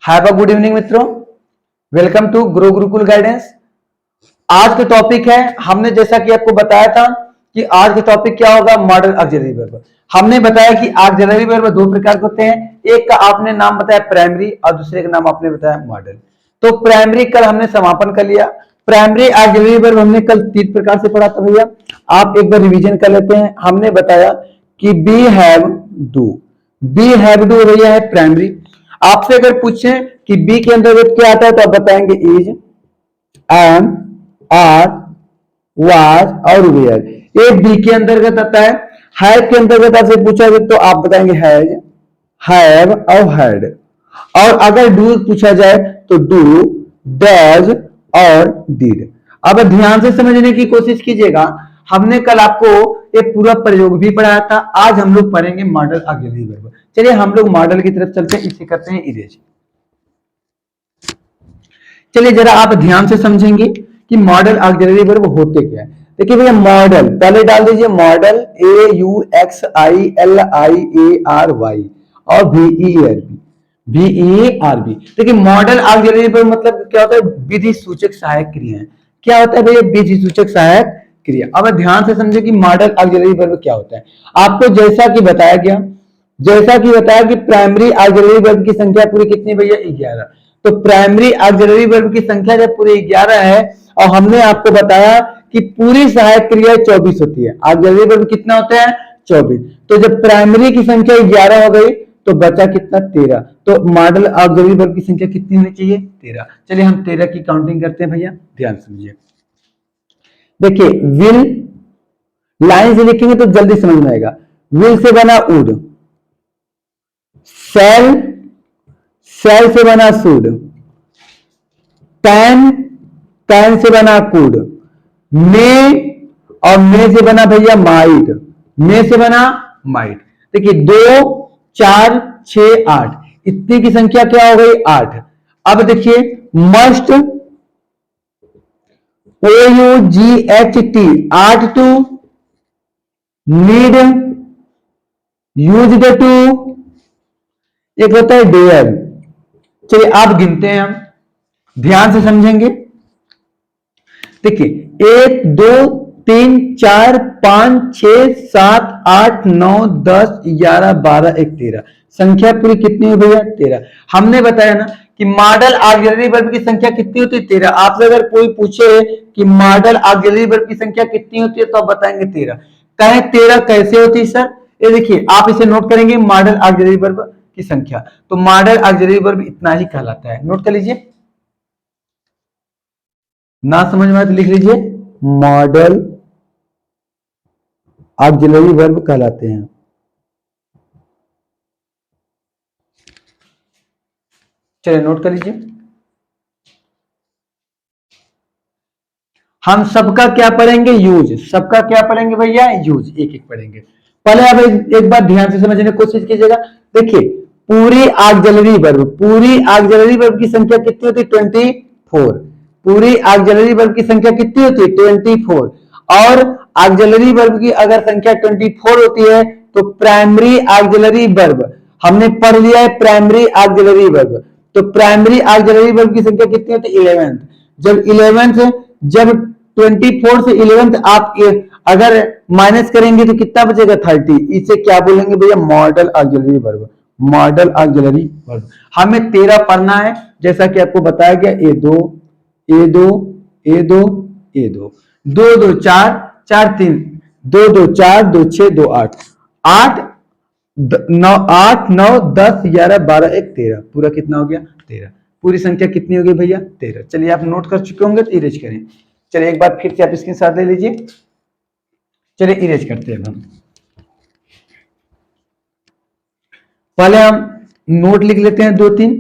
Have a good evening मित्रों, welcome to grow Gurukul guidance. आज का टॉपिक है, हमने जैसा कि आपको बताया था कि आज का टॉपिक क्या होगा, मॉडल ऑक्सिलरी वर्ब। हमने बताया कि ऑक्सिलरी वर्ब दो प्रकार के होते हैं, एक का आपने नाम बताया प्राइमरी और दूसरे का नाम आपने बताया मॉडल। तो प्राइमरी कल हमने समापन कर लिया। प्राइमरी ऑक्सिलरी वर्ब हमने कल 3 प्रकार से पढ़ा था भैया, आप एक बार रिवीजन कर लेते हैं। हमने बताया कि be have do, be have do भैया है प्राइमरी। आपसे अगर पूछे कि बी के अंतर्गत क्या आता है तो आप बताएंगे इज, एम, आर, वाज और वेयर। ये बी के अंतर्गत आता है। हैव के अंतर्गत आपसे पूछा जाए तो आप बताएंगे हैज, हैव और हैड। और अगर डू पूछा जाए तो डू, डज और डिड। अब ध्यान से समझने की कोशिश कीजिएगा, हमने कल आपको एक पूरा प्रयोग भी पढ़ाया था। आज हम लोग पढ़ेंगे मॉडल ऑक्सिलरी वर्ब। चलिए हम लोग मॉडल की तरफ चलते हैं, इसे करते हैं इरेज। चलिए जरा आप ध्यान से समझेंगे कि मॉडल ऑक्सिलरी वर्ब होते क्या है। देखिए भैया, मॉडल पहले डाल दीजिए, मॉडल MUXILIARY और VERB। देखिए मॉडल ऑक्सिलरी वर्ब मतलब क्या होता है, विधि सूचक सहायक क्रिया। क्या होता है भैया, विधि सूचक सहायक क्रिया। अब ध्यान से समझे कि मॉडल ऑक्सिलरी वर्ब क्या होता है। आपको जैसा कि बताया गया, कि प्राइमरी ऑक्सिलरी वर्ब की संख्या पूरी कितनी भैया, 11। तो प्राइमरी ऑक्सिलरी वर्ब की संख्या जब पूरी 11 है और हमने आपको बताया कि पूरी सहायक क्रिया 24 होती है, ऑक्सिलरी वर्ब कितना होता है, 24। तो जब प्राइमरी की संख्या 11 हो गई तो बचा कितना, 13। तो मॉडल ऑक्सिलरी वर्ब की संख्या कितनी होनी चाहिए, 13। चलिए हम 13 की काउंटिंग करते हैं भैया, ध्यान समझिए। देखिए विल लाइन से लिखेंगे तो जल्दी समझ में आएगा। विल से बना वुड, सेल, सेल से बना शुड, कैन, कैन से बना कुड, मे और मे से बना भैया माइट, मे से बना माइट। देखिए 2, 4, 6, 8, इतनी की संख्या क्या हो गई, 8। अब देखिए must, OUGHT 8 to, need, used to, एक होता है डेयर। चलिए आप गिनते हैं, हम ध्यान से समझेंगे। देखिए 1, 2, 3, 4, 5, 6, 7, 8, 9, 10, 11, 12, 1, 13। संख्या पूरी कितनी हो भैया, 13। हमने बताया ना कि मॉडल ऑक्सिलरी वर्ब की संख्या कितनी होती है, 13। आपसे अगर कोई पूछे कि मॉडल ऑक्सिलरी वर्ब की संख्या कितनी होती है तो आप बताएंगे 13। कहें 13 कैसे होती है सर, ये देखिए आप इसे नोट करेंगे, मॉडल ऑक्सिलरी वर्ब की संख्या। तो मॉडल ऑक्सिलरी वर्ब इतना ही कहलाता है, नोट कर लीजिए। ना समझ में आए तो लिख लीजिए, मॉडल ऑक्सिलरी वर्ब कहलाते हैं। चलिए नोट कर लीजिए। हम सबका क्या पढ़ेंगे, यूज। सबका क्या पढ़ेंगे भैया, यूज। एक एक पढ़ेंगे। पहले आप एक बार ध्यान से समझने की कोशिश कीजिएगा। देखिए पूरी ऑक्सिलरी वर्ब, पूरी ऑक्सिलरी वर्ब की संख्या कितनी होती है, 24। पूरी ऑक्सिलरी वर्ब की संख्या कितनी होती है, 24। और ऑक्सिलरी वर्ब की अगर संख्या 24 होती है तो प्राइमरी ऑक्सिलरी वर्ब हमने पढ़ लिया है, प्राइमरी ऑक्सिलरी वर्ब। तो प्राइमरी ऑक्सिलरी वर्ब की संख्या कितनी होती है, 11। जब 11 जब 24 से 11 आप अगर माइनस करेंगे तो कितना बचेगा, 30। इसे क्या बोलेंगे भैया, model auxiliary verb. Model auxiliary verb हमें 13 पढ़ना है, जैसा कि आपको बताया गया। A2, A2, A2, A2, 2, 2, 4, 4, 3, 2, 2, 4, 2, 6, 2, 8, 8, 9, 8, 9, 10, 11, 12, 1, 13। पूरा कितना हो गया, 13। पूरी संख्या कितनी हो गई भैया, 13। चलिए आप नोट कर चुके होंगे तो इरेज करें। चलिए एक बार फिर से आप इसके साथ ले लीजिए। चलिए इरेज करते हैं हम। पहले हम नोट लिख लेते हैं 2-3।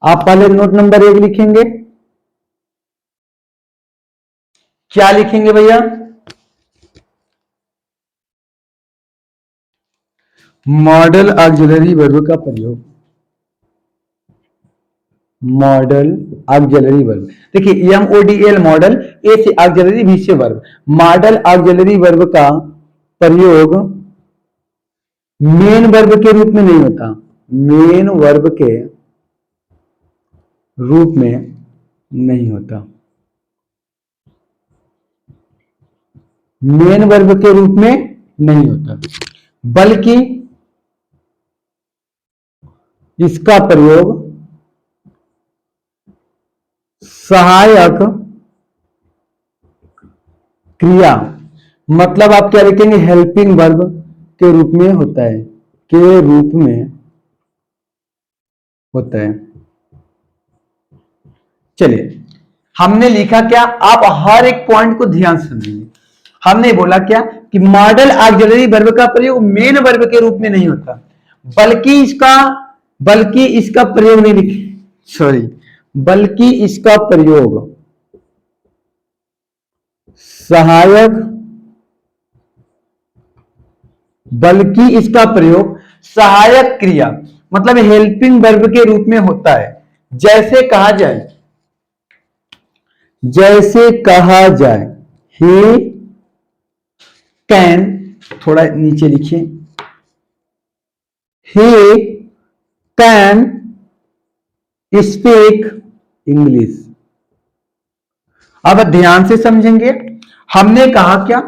आप पहले नोट नंबर 1 लिखेंगे। क्या लिखेंगे भैया, मॉडल ऑक्सिलरी वर्ब का प्रयोग। Model auxiliary verb. देखिए MODL मॉडल, ए से ऑक्सिलरी, बी से वर्ब। मॉडल ऑक्सिलरी वर्ब का प्रयोग मेन वर्ब के रूप में नहीं होता, मेन वर्ब के रूप में नहीं होता, मेन वर्ब के रूप में नहीं होता, बल्कि इसका प्रयोग सहायक क्रिया, मतलब आप क्या लिखेंगे, हेल्पिंग वर्ब के रूप में होता है, के रूप में होता है। चलिए, हमने लिखा क्या, आप हर एक पॉइंट को ध्यान से समझिए। हमने बोला क्या कि मॉडल ऑक्सिलरी वर्ब का प्रयोग मेन वर्ब के रूप में नहीं होता, बल्कि इसका प्रयोग नहीं लिखे, सॉरी, बल्कि इसका प्रयोग सहायक, बल्कि इसका प्रयोग सहायक क्रिया, मतलब हेल्पिंग वर्ब के रूप में होता है। जैसे कहा जाए, ही कैन, थोड़ा नीचे लिखिए, ही कैन स्पीक इंग्लिश। अब ध्यान से समझेंगे, हमने कहा क्या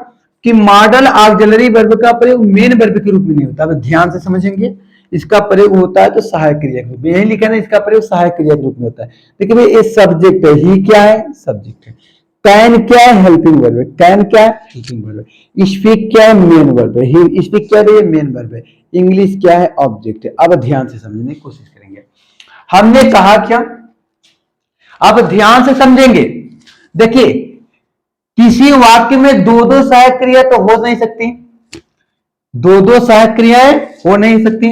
कि मॉडल ऑक्सिलरी वर्ब का प्रयोग मेन वर्ब के रूप में नहीं होता। अब ध्यान से समझेंगे, इसका प्रयोग होता है तो सहायक क्रिया के रूप में, यही लिखा है, इसका प्रयोग सहायक क्रिया के रूप में होता है। देखिए भाई, ये सब्जेक्ट है, ही क्या है, सब्जेक्ट है, कैन क्या है, हेल्पिंग वर्ब है, कैन क्या है, हेल्पिंग वर्ब है, स्पीक क्या है, मेन वर्ब है, ही स्पीक क्या है, मेन वर्ब है, इंग्लिश क्या है, ऑब्जेक्ट है। अब ध्यान से समझने की कोशिश करेंगे, हमने कहा क्या, अब ध्यान से समझेंगे। देखिए, किसी वाक्य में दो दो सहायक क्रिया तो हो नहीं सकती, दो दो सहायक क्रियाएं हो नहीं सकती।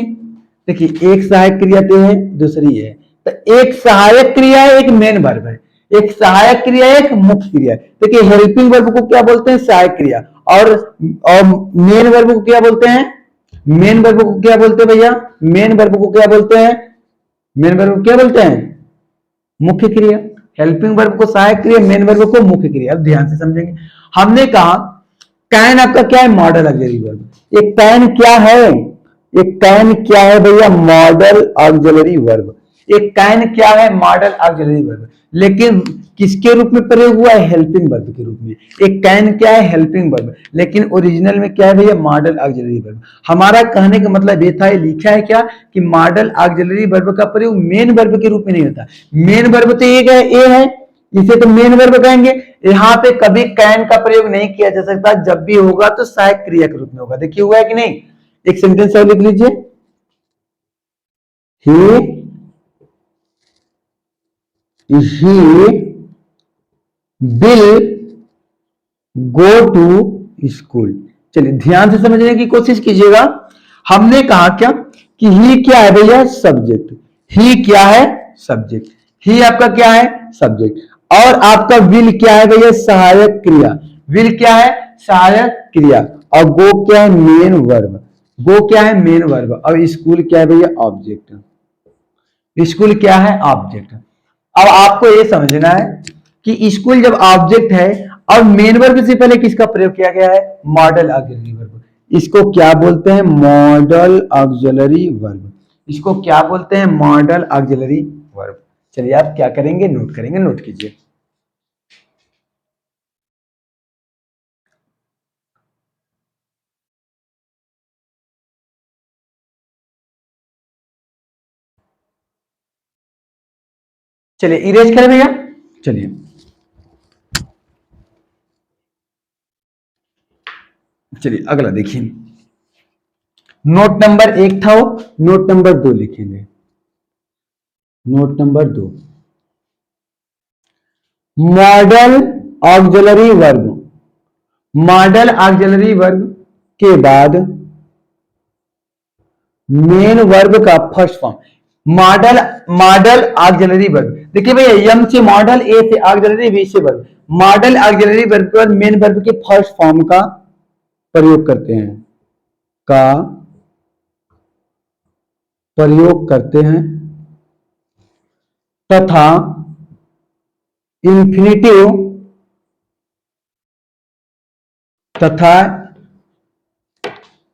देखिए, एक सहायक क्रिया तो है, दूसरी है, तो एक सहायक क्रिया है, एक मेन वर्ब है, एक सहायक क्रिया है, एक मुख्य क्रिया है। देखिए, हेल्पिंग वर्ब को क्या बोलते हैं, सहायक क्रिया, और मेन वर्ब को क्या बोलते हैं, मेन वर्ब को क्या बोलते हैं भैया, मेन वर्ब को क्या बोलते हैं, मेन वर्ब को क्या बोलते हैं, मुख्य क्रिया। हेल्पिंग वर्ब को सहायक क्रिया, मेन वर्ब को मुख्य क्रिया। अब ध्यान से समझेंगे, हमने कहा कैन आपका क्या है, मॉडल ऑक्सिलरी वर्ब। ये कैन क्या है, ये कैन क्या है भैया, मॉडल ऑक्सिलरी वर्ब। ये कैन क्या है, मॉडल ऑक्सिलरी वर्ब, लेकिन किसके रूप में प्रयोग हुआ है, हेल्पिंग वर्ब के रूप में। एक कैन क्या है, हेल्पिंग वर्ब, लेकिन ओरिजिनल में क्या है भैया, मॉडल ऑक्सिलरी वर्ब। हमारा कहने का मतलब ये था, ये लिखा है क्या कि मॉडल ऑक्सिलरी वर्ब का प्रयोग मेन वर्ब के रूप में नहीं होता। मेन वर्ब तो एक है, ए है, इसे तो मेन वर्ब कहेंगे। यहां पे कभी कैन का प्रयोग नहीं किया जा सकता, जब भी होगा तो सहायक क्रिया के रूप में होगा। देखिए हुआ है कि नहीं, एक सेंटेंस और लिख लीजिए, he will go to school. चलिए, ध्यान से समझने की कोशिश कीजिएगा। हमने कहा क्या कि ही क्या है भैया, सब्जेक्ट, ही क्या है, सब्जेक्ट, ही आपका क्या है, सब्जेक्ट, और आपका विल क्या है भैया, सहायक क्रिया, विल क्या है, सहायक क्रिया, और गो क्या है, मेन वर्ब, गो क्या है, मेन वर्ब, और स्कूल क्या है भैया, ऑब्जेक्ट, स्कूल क्या है, ऑब्जेक्ट। अब आपको यह समझना है कि स्कूल जब ऑब्जेक्ट है और मेन वर्ब से पहले किसका प्रयोग किया गया है, मॉडल ऑक्सिलरी वर्ब। इसको क्या बोलते हैं, मॉडल ऑक्सिलरी वर्ब। इसको क्या बोलते हैं, मॉडल ऑक्सिलरी वर्ब। चलिए, आप क्या करेंगे, नोट करेंगे, नोट कीजिए। चलिए, इरेज करें भैया। चलिए, चलिए अगला देखिए, नोट नंबर एक था वो, नोट नंबर दो लिखेंगे, नोट नंबर दो, model auxiliary verb, model auxiliary verb के बाद मेन वर्ब का first form, model, model auxiliary verb. देखिए भैया, यम से मॉडल, ए से ऑक्सिलरी, बी से वर्ब, मॉडल ऑक्सिलरी वर्ब के बाद मेन वर्ब के फर्स्ट फॉर्म का प्रयोग करते हैं, का प्रयोग करते हैं, तथा इंफिनिटिव, तथा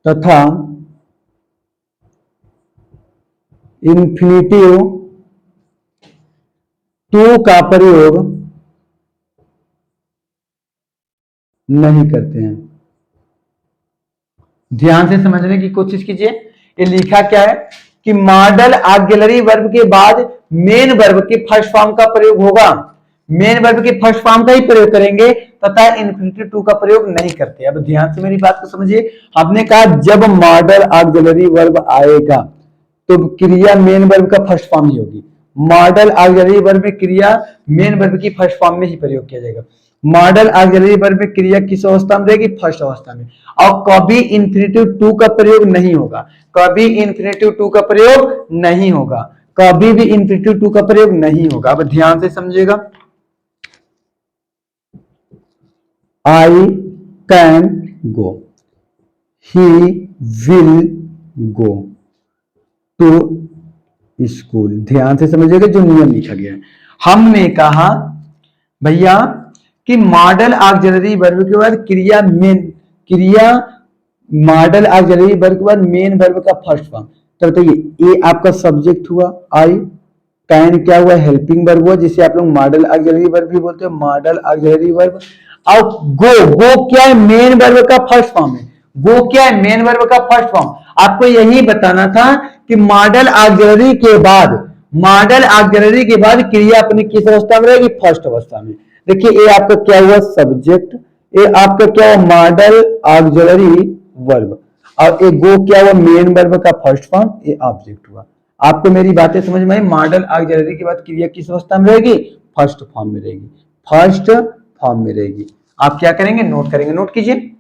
तथा इन्फिनिटिव टू का प्रयोग नहीं करते हैं। ध्यान से समझने की कोशिश कीजिए। ये लिखा क्या है कि मॉडल ऑक्सिलरी वर्ब के बाद मेन वर्ब के फर्स्ट फॉर्म का प्रयोग होगा। मेन वर्ब के फर्स्ट फॉर्म का ही प्रयोग करेंगे तथा इन्फिनिटिव टू का प्रयोग नहीं करते। अब ध्यान से मेरी बात को समझिए। आपने कहा जब मॉडल ऑक्सिलरी वर्ब आएगा तो क्रिया मेन वर्ब का फर्स्ट फॉर्म ही होगी। मॉडल ऑक्सिलरी वर्ब में क्रिया मेन वर्ब की फर्स्ट फॉर्म में ही प्रयोग किया जाएगा। मॉडल ऑक्सिलरी वर्ब में क्रिया किस अवस्था में रहेगी? फर्स्ट अवस्था में। और कभी इन्फिनिटिव टू का प्रयोग नहीं होगा। कभी इन्फिनिटिव टू का प्रयोग नहीं होगा। कभी भी इन्फिनिटिव टू का प्रयोग नहीं होगा। अब ध्यान से समझिएगा। I can go, he will go to school. ध्यान से समझिएगा जो नियम लिखा गया है। हमने कहा भैया कि मॉडल ऑक्सिलरी वर्ब के बाद क्रिया मॉडल ऑक्सिलरी वर्ब के बाद मेन वर्ब का फर्स्ट फॉर्म। तो बताइए ये आपका सब्जेक्ट हुआ आई, कैन क्या हुआ? हेल्पिंग वर्ब हुआ जिसे आप लोग मॉडल ऑक्सिलरी वर्ब भी बोलते हो। Model auxiliary verb. और गो क्या है? मेन वर्ब का फर्स्ट फॉर्म है। गो क्या है? मेन वर्ब का फर्स्ट फॉर्म। आपको यही बताना था कि मॉडल ऑक्सिलरी के बाद क्रिया अपनी किस अवस्था में रहेगी? फर्स्ट अवस्था में। देखिए ये आपका क्या हुआ? सब्जेक्ट। ये आपका क्या हुआ? Model auxiliary verb. और ये गो क्या हुआ? मेन वर्ब का फर्स्ट फॉर्म। ये ऑब्जेक्ट हुआ। आपको मेरी बातें समझ में आई? मॉडल ऑक्सिलरी के बाद क्रिया किस अवस्था में रहेगी? फर्स्ट फॉर्म में रहेगी। फर्स्ट फॉर्म में रहेगी। आप क्या करेंगे? नोट करेंगे। नोट कीजिए।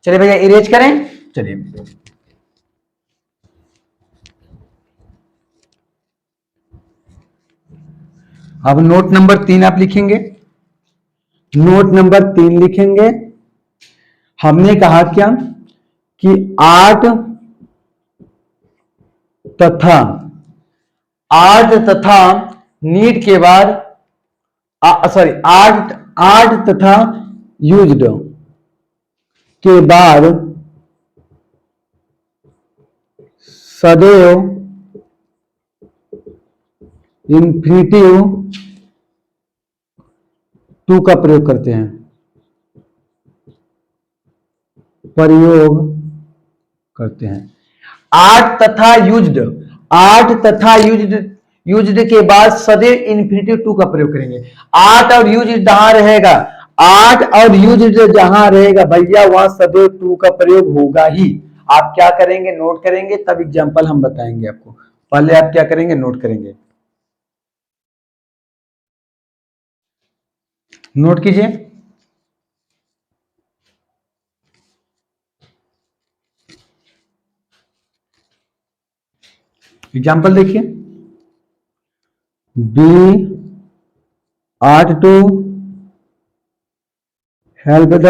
चलिए भैया इरेज करें। चलिए अब नोट नंबर 3 आप लिखेंगे। नोट नंबर 3 लिखेंगे। हमने कहा क्या कि तथा आर्ट तथा नीड के बाद सॉरी आर्ट तथा यूज्ड के बाद सदैव इन्फिनिटिव टू का प्रयोग करते हैं। प्रयोग करते हैं। आर्ट तथा यूज्ड के बाद सदैव इन्फिनिटिव टू का प्रयोग करेंगे। आर्ट और यूज्ड जहां रहेगा, आर्ट और यूज्ड जहां रहेगा भैया वहां सदैव टू का प्रयोग होगा ही। आप क्या करेंगे? नोट करेंगे, तब एग्जांपल हम बताएंगे आपको। पहले आप क्या करेंगे? नोट करेंगे। नोट कीजिए। एग्जांपल देखिए। We ought to help the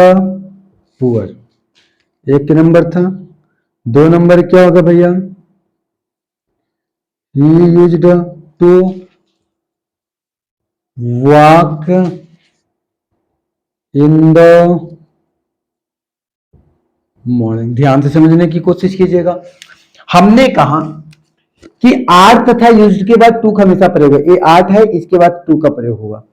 poor. एक नंबर था। 2 नंबर क्या होगा भैया? He used to walk in the morning. ध्यान से समझने की कोशिश कीजिएगा। हमने कहा कि आर्ट तथा यूज के बाद टू का हमेशा प्रयोग है। ये आर्ट है, इसके बाद टू का प्रयोग होगा।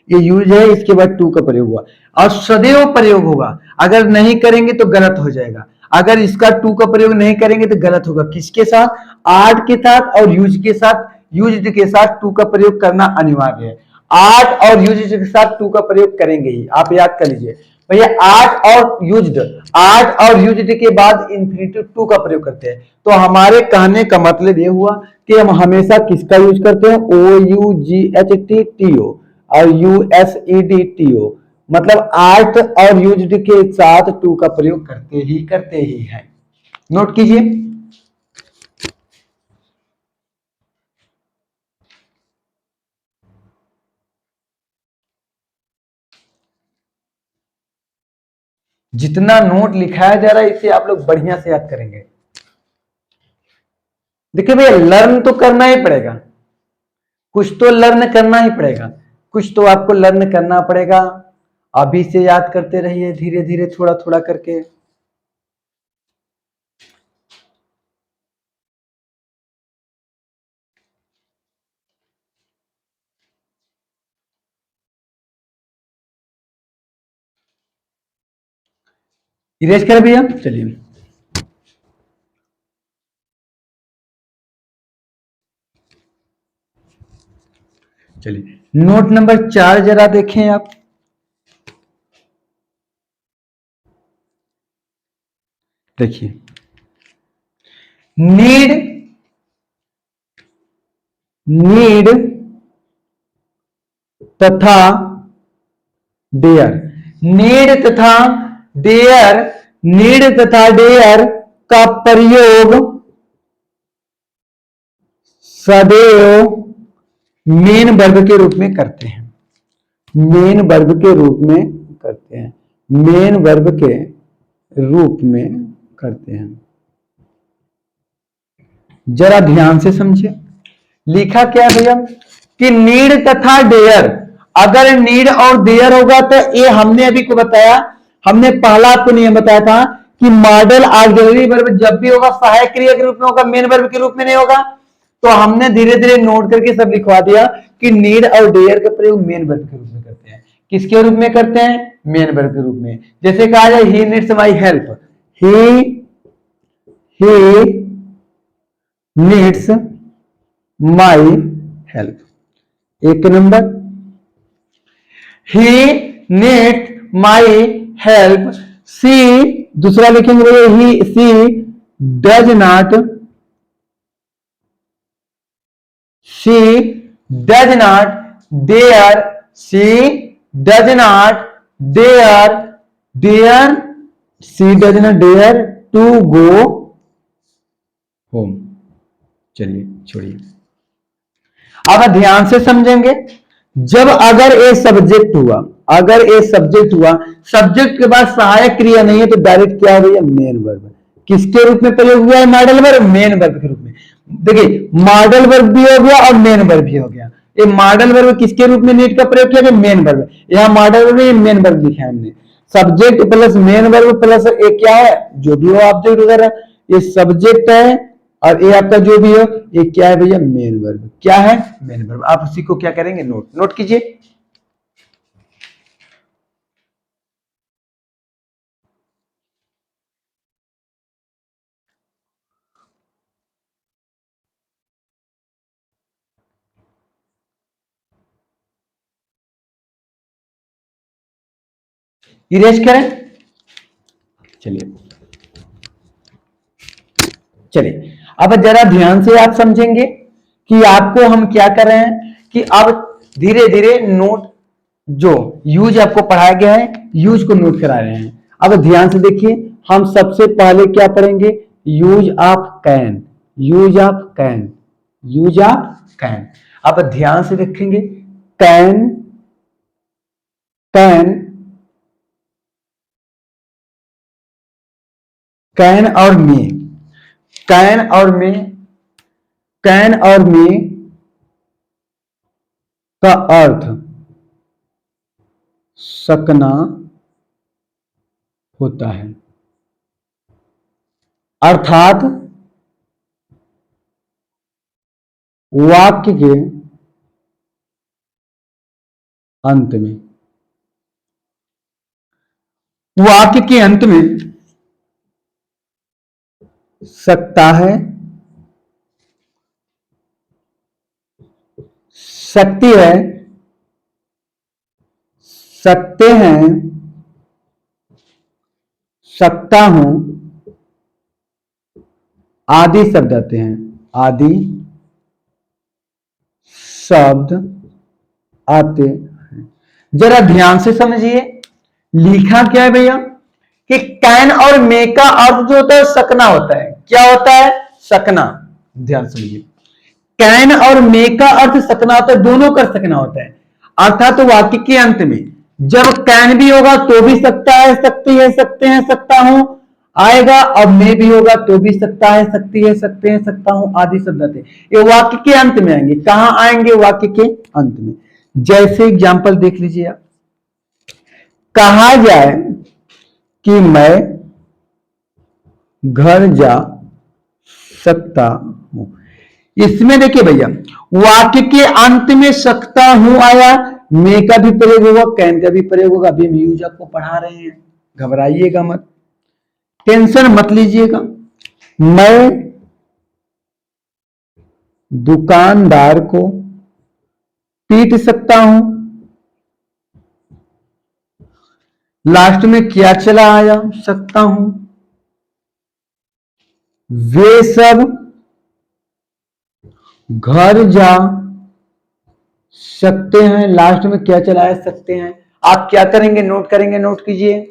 ये यूज है, इसके बाद टू का प्रयोग हुआ और सदैव प्रयोग होगा। अगर नहीं करेंगे तो गलत हो जाएगा। अगर इसका टू का प्रयोग नहीं करेंगे तो गलत होगा। किसके साथ? आर्ट के साथ और यूज के साथ। यूज्ड के साथ टू का प्रयोग करना अनिवार्य है। आर्ट और यूज्ड के साथ टू का प्रयोग करेंगे ही। आप याद कर लीजिए भैया। आर्ट और यूज्ड के बाद इन्फिनिटिव टू का प्रयोग करते हैं। तो हमारे कहने का मतलब ये हुआ कि हम हमेशा किसका यूज करते हैं? OUGHT TO और USED TO। मतलब आर्ट और यूज्ड के साथ टू का प्रयोग करते ही है। नोट कीजिए। जितना नोट लिखाया जा रहा है इसे आप लोग बढ़िया से याद करेंगे। देखिए भैया, लर्न तो करना ही पड़ेगा, कुछ तो लर्न करना ही पड़ेगा, कुछ तो आपको लर्न करना पड़ेगा। अभी से याद करते रहिए, धीरे धीरे थोड़ा थोड़ा करके। इरेज करें भैया, चलिए। चलिए नोट नंबर 4 जरा देखें आप। देखिए, नीड नीड तथा डेयर, नीड तथा डेयर, नीड तथा डेयर का प्रयोग सदैव मेन वर्ब के रूप में करते हैं, मेन वर्ब के रूप में करते हैं, मेन वर्ब के रूप में करते हैं। जरा ध्यान से समझिए, लिखा क्या है भैया कि नीड तथा डेयर। अगर नीड और डेयर होगा तो ये हमने अभी को बताया, हमने पहला आपको नियम बताया था कि मॉडल ऑक्सिलरी वर्ब जब भी होगा सहायक क्रिया के रूप में होगा, मेन वर्ब के रूप में नहीं होगा। तो हमने धीरे धीरे नोट करके सब लिखवा दिया कि नीड और डेयर का प्रयोग मेन वर्ब के रूप में करते हैं। किसके रूप में करते हैं? मेन वर्ब के रूप में। जैसे कहा जाए he needs my help, he needs my help, एक नंबर। ही नीड्स माई हेल्प, सी दूसरा लिखेंगे he she does not, she does not dare, she does not dare, dare she does not dare to go home. चलिए छोड़िए, अब ध्यान से समझेंगे। जब अगर ए सब्जेक्ट हुआ, अगर ए सब्जेक्ट हुआ, सब्जेक्ट के बाद सहायक क्रिया नहीं है तो डायरेक्ट क्या है भैया? Main verb. किसके रूप में प्रयोग हुआ है? मॉडल वर्ब, मेन वर्ब के रूप में। देखिए मॉडल वर्ब भी हो गया और मेन वर्ब भी हो गया। ये मॉडल वर्ब किसके रूप में नीड का प्रयोग किया गया? Main verb. यहाँ मॉडल वर्ब में मेन वर्ब लिखा है हमने, subject plus main verb plus एक क्या है जो भी हो ऑब्जेक्ट वगैरह, ये सब्जेक्ट है और ये आपका जो भी हो ये क्या है भैया? Main verb. क्या है? Main verb. आप उसी को क्या करेंगे? नोट कीजिए। इरेज करें, चलिए चलिए। अब जरा ध्यान से आप समझेंगे कि आपको हम क्या कर रहे हैं कि अब धीरे धीरे नोट जो यूज आपको पढ़ाया गया है यूज को नोट करा रहे हैं। अब ध्यान से देखिए, हम सबसे पहले क्या पढ़ेंगे? Use of can, use of can, use of can. अब ध्यान से देखेंगे, कैन, कैन, कैन और मे, कैन और मे, कैन और मे का अर्थ सकना होता है, अर्थात वाक्य के अंत में, वाक्य के अंत में सकता है, सकती है, सकते हैं, सकता हूं आदि शब्द आते हैं, आदि शब्द आते हैं। जरा ध्यान से समझिए, लिखा क्या है भैया कि कैन और मे का अर्थ जो होता है सकना होता है। क्या होता है? सकना। ध्यान समझिए, कैन और मे का अर्थ सकना होता है, दोनों कर सकना होता है, अर्थात तो वाक्य के अंत में। जब कैन भी होगा तो भी सकता है, सकती है, सकते हैं, सकता हूं आएगा। अब में भी होगा तो भी सकता है, सकती है, सकते हैं, सकता हूं आदि शब्द आते हैं। ये वाक्य के अंत में आएंगे। कहां आएंगे? वाक्य के अंत में। जैसे एग्जाम्पल देख लीजिए आप। कहा जाए कि मैं घर जा सकता हूं। इसमें देखिए भैया, वाक्य के अंत में सकता हूं आया, मैं का भी प्रयोग होगा, कैन का भी प्रयोग होगा। अभी हम यूज आपको पढ़ा रहे हैं, घबराइएगा मत, टेंशन मत लीजिएगा। मैं दुकानदार को पीट सकता हूं। लास्ट में क्या चला आया? सकता हूं। वे सब घर जा सकते हैं। लास्ट में क्या चला आया? सकते हैं। आप क्या करेंगे? नोट करेंगे, नोट कीजिए।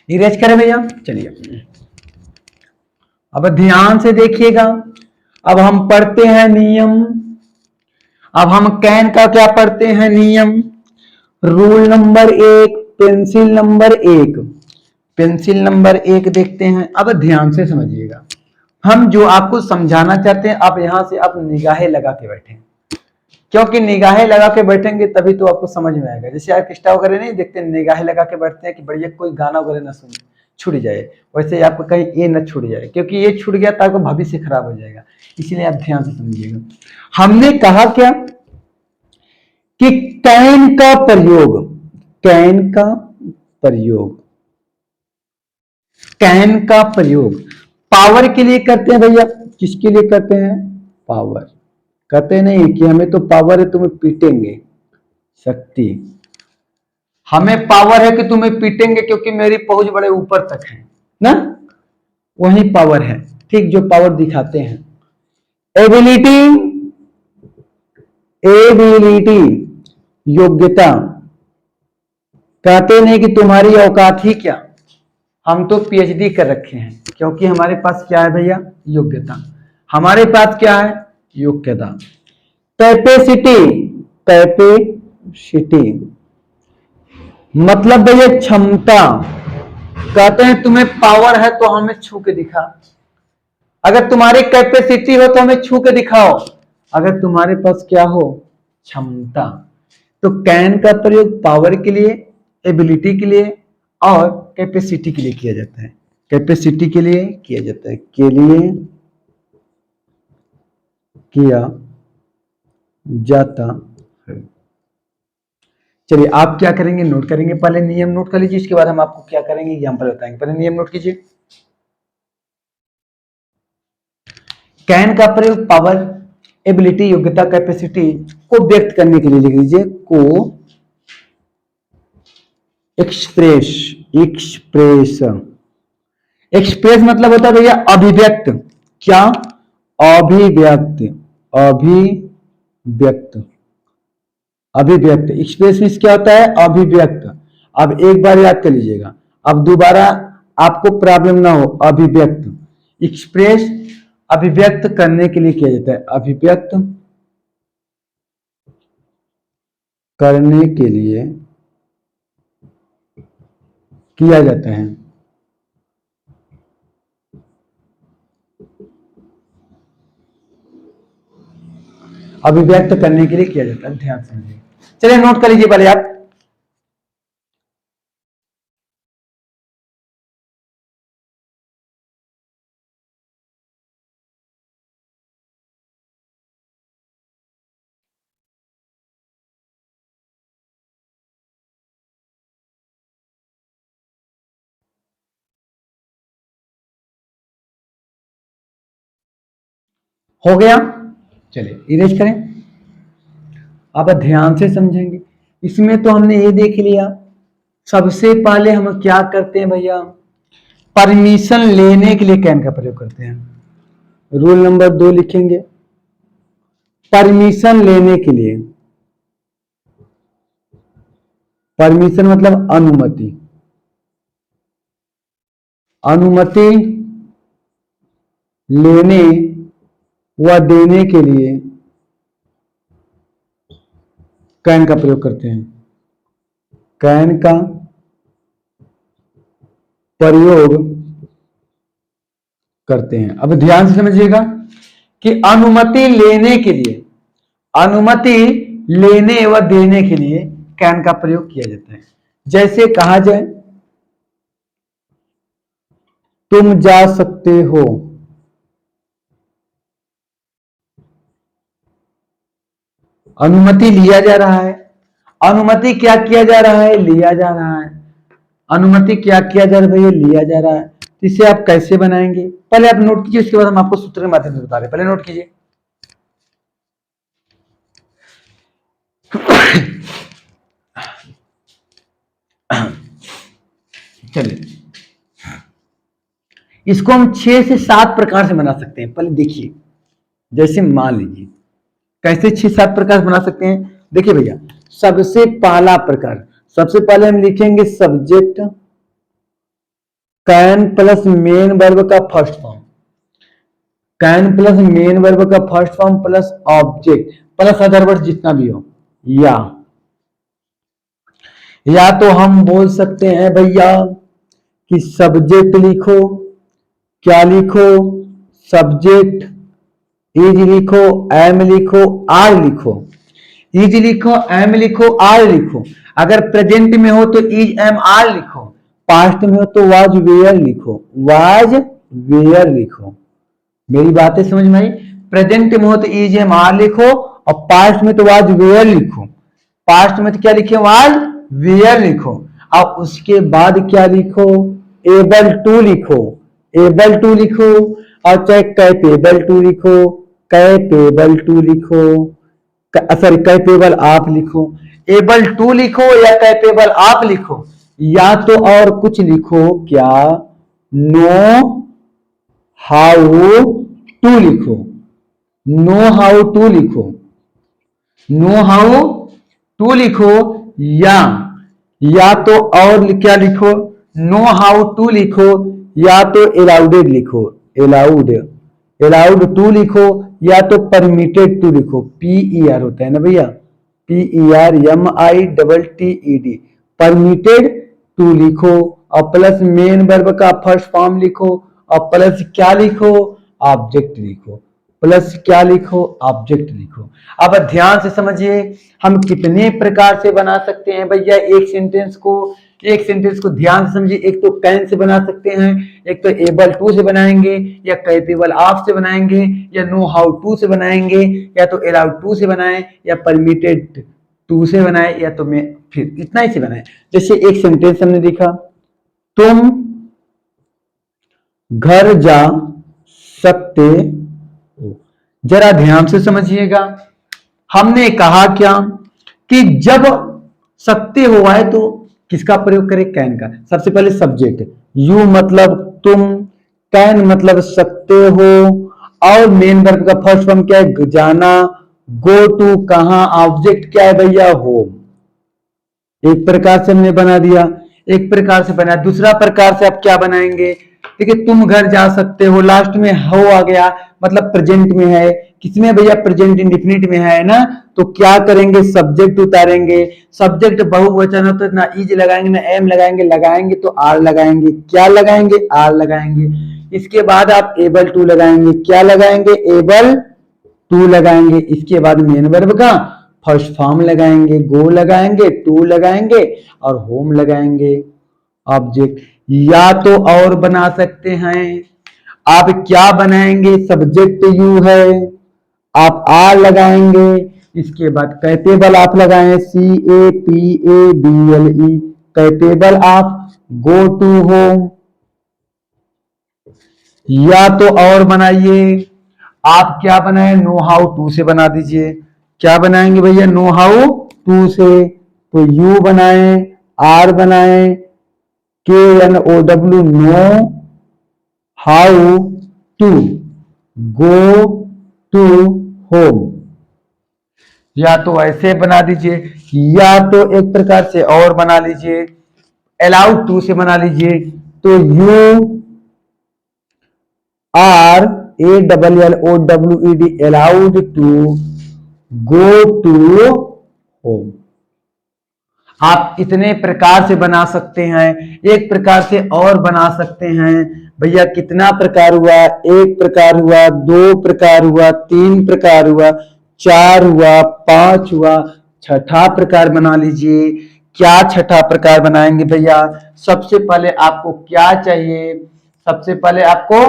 इरेज करें भैया, चलिए अब ध्यान से देखिएगा। अब हम पढ़ते हैं नियम। अब हम कैन का क्या पढ़ते हैं? नियम। Rule number 1, pencil number 1। Pencil number 1 देखते हैं। अब ध्यान से समझिएगा। हम जो आपको समझाना चाहते हैं, आप यहां से आप निगाहें लगा के बैठे, क्योंकि निगाहें लगा के बैठेंगे तभी तो आपको समझ में आएगा। जैसे आर्केस्ट्रा वगैरह नहीं देखते, निगाहें लगा के बैठते हैं कि बढ़िया कोई गाना वगैरह ना सुने, छूट जाए। वैसे ही आपको कहीं ये न छूट जाए, क्योंकि ये छूट गया तो आपका भविष्य खराब हो जाएगा। इसीलिए आप ध्यान से समझिएगा। हमने कहा क्या कि कैन का प्रयोग, कैन का प्रयोग, कैन का प्रयोग पावर के लिए करते हैं भैया। किसके लिए करते हैं? पावर। कहते नहीं कि हमें तो पावर है, तुम्हें पीटेंगे। शक्ति। हमें पावर है कि तुम्हें पीटेंगे, क्योंकि मेरी पहुंच बड़े ऊपर तक है ना। वही पावर है, ठीक, जो पावर दिखाते हैं। एबिलिटी, एबिलिटी योग्यता। कहते नहीं कि तुम्हारी औकात ही क्या, हम तो पीएचडी कर रखे हैं, क्योंकि हमारे पास क्या है भैया? योग्यता। हमारे पास क्या है? योग्यता। कैपेसिटी, कैपेसिटी मतलब भैया क्षमता। कहते हैं तुम्हें पावर है तो हमें छू के दिखा। अगर तुम्हारी कैपेसिटी हो तो हमें छू के दिखाओ। अगर तुम्हारे पास क्या हो? क्षमता। तो कैन का प्रयोग पावर के लिए, एबिलिटी के लिए और कैपेसिटी के लिए किया जाता है। कैपेसिटी के लिए किया जाता है, के लिए किया जाता है। चलिए आप क्या करेंगे? नोट करेंगे। पहले नियम नोट कर लीजिए, इसके बाद हम आपको क्या करेंगे एग्जांपल बताएंगे। पहले नियम नोट कीजिए। कैन का प्रयोग पावर, एबिलिटी योग्यता, कैपेसिटी को व्यक्त करने के लिए लिख लीजिए। को एक्सप्रेस, एक्सप्रेस, एक्सप्रेस मतलब होता है भैया अभिव्यक्त। क्या? अभिव्यक्त, अभिव्यक्त, अभिव्यक्त। एक्सप्रेस मीन्स क्या होता है? अभिव्यक्त। अब एक बार याद कर लीजिएगा, अब दोबारा आपको प्रॉब्लम ना हो। अभिव्यक्त, एक्सप्रेस अभिव्यक्त करने के लिए किया जाता है। अभिव्यक्त करने के लिए किया जाता है। अभिव्यक्त करने के लिए किया जाता है, ध्यान समझिए। चलिए नोट कर लीजिए पहले आप। हो गया। चलिए इरेज करें। अब ध्यान से समझेंगे। इसमें तो हमने ये देख लिया, सबसे पहले हम क्या करते हैं भैया, परमिशन लेने के लिए कैन का प्रयोग करते हैं। रूल नंबर 2 लिखेंगे, परमिशन लेने के लिए। परमिशन मतलब अनुमति, अनुमति लेने व देने के लिए कैन का प्रयोग करते हैं। कैन का प्रयोग करते हैं। अब ध्यान से समझिएगा कि अनुमति लेने के लिए, अनुमति लेने व देने के लिए कैन का प्रयोग किया जाता है। जैसे कहा जाए तुम जा सकते हो, अनुमति लिया जा रहा है। अनुमति क्या किया जा रहा है, लिया जा रहा है। अनुमति क्या किया जा रहा है भैया, लिया जा रहा है। तो इसे आप कैसे बनाएंगे, पहले आप नोट कीजिए, उसके बाद हम आपको सूत्र के माध्यम से बता रहे हैं। पहले नोट कीजिए। चलिए इसको हम 6 से 7 प्रकार से बना सकते हैं। पहले देखिए, जैसे मान लीजिए कैसे 6-7 प्रकार से बना सकते हैं। देखिए भैया, सबसे पहला प्रकार, सबसे पहले हम लिखेंगे subject can plus main verb का first form, can plus main verb का first form plus object plus other word जितना भी हो। या तो हम बोल सकते हैं भैया कि सब्जेक्ट लिखो, क्या लिखो, सब्जेक्ट इज लिखो, एम लिखो, आर लिखो। इज लिखो, एम लिखो, आर लिखो। अगर प्रेजेंट में हो तो इज एम आर लिखो, पास्ट में हो तो वाज वेयर लिखो, वाज वेयर लिखो। मेरी बातें समझ में आई। प्रेजेंट में हो तो इज एम आर लिखो और पास्ट में तो वाज वेयर लिखो। पास्ट में तो क्या लिखे, वाज वेयर लिखो। अब उसके बाद क्या लिखो, एबल टू लिखो, एबल टू लिखो, और चाहे कैपेबल टू लिखो, कैपेबल टू लिखो, सॉरी कैपेबल आप लिखो। एबल टू लिखो या कैपेबल आप लिखो, या तो और कुछ लिखो, क्या, नो हाउ टू लिखो, नो हाउ टू लिखो, नो हाउ टू लिखो, या तो और क्या लिखो, नो हाउ टू लिखो, या तो अलाउडेड लिखो, अलाउड, अलाउड टू लिखो, या तो परमिटेड टू लिखो। PER होता है ना भैया, PERMITTED, परमिटेड टू लिखो और प्लस मेन वर्ब का फर्स्ट फॉर्म लिखो और प्लस क्या लिखो, ऑब्जेक्ट लिखो, प्लस क्या लिखो, ऑब्जेक्ट लिखो। अब ध्यान से समझिए हम कितने प्रकार से बना सकते हैं भैया एक सेंटेंस को। एक सेंटेंस को ध्यान से समझिए, एक तो कैन से बना सकते हैं, एक तो एबल टू से बनाएंगे, या कैपेबल ऑफ से बनाएंगे, या नो हाउ टू से बनाएंगे, या तो अलाउड टू से बनाएं, या परमिटेड टू से बनाए, या तो मैं फिर इतना ही से बनाए। जैसे एक सेंटेंस हमने देखा, तुम घर जा सकते हो। जरा ध्यान से समझिएगा, हमने कहा क्या कि जब सकते हो आए तो किसका प्रयोग करें, कैन का। सबसे पहले सब्जेक्ट, यू मतलब तुम, कैन मतलब सकते हो, और मेन वर्ब का फर्स्ट फॉर्म क्या है, जाना, गो टू कहां, ऑब्जेक्ट क्या है भैया, होम। एक प्रकार से हमने बना दिया, एक प्रकार से बना। दूसरा प्रकार से आप क्या बनाएंगे, देखिए तुम घर जा सकते हो, लास्ट में हो आ गया, मतलब प्रेजेंट में है। किसमें भैया, प्रेजेंट इंडिफिनिट में है ना, तो क्या करेंगे, सब्जेक्ट उतारेंगे। सब्जेक्ट बहुवचन हो तो ना इज लगाएंगे ना एम लगाएंगे, लगाएंगे तो आर लगाएंगे। क्या लगाएंगे, आर लगाएंगे। इसके बाद आप एबल टू लगाएंगे, क्या लगाएंगे, एबल टू लगाएंगे। इसके बाद मेन वर्ब का फर्स्ट फॉर्म लगाएंगे, गो लगाएंगे, टू लगाएंगे और होम लगाएंगे, ऑब्जेक्ट। या तो और बना सकते हैं, आप क्या बनाएंगे, सब्जेक्ट यू है, आप आर लगाएंगे, इसके बाद कैपेबल आप लगाएं, CAPABLE, कैपेबल आप, गो टू होम। या तो और बनाइए, आप क्या बनाए, नो हाउ टू से बना दीजिए। क्या बनाएंगे भैया, नो हाउ टू से, तो यू बनाए, आर बनाए, K N O W, know how to go to home. या तो ऐसे बना दीजिए, या तो एक प्रकार से और बना लीजिए, अलाउड टू से बना लीजिए। तो you are A double L O W E D, allowed to go to home. आप इतने प्रकार से बना सकते हैं। एक प्रकार से और बना सकते हैं भैया, कितना प्रकार हुआ, एक प्रकार हुआ, दो प्रकार हुआ, तीन प्रकार हुआ, चार हुआ, पांच हुआ, छठा प्रकार बना लीजिए। क्या छठा प्रकार बनाएंगे भैया, सबसे पहले आपको क्या चाहिए, सबसे पहले आपको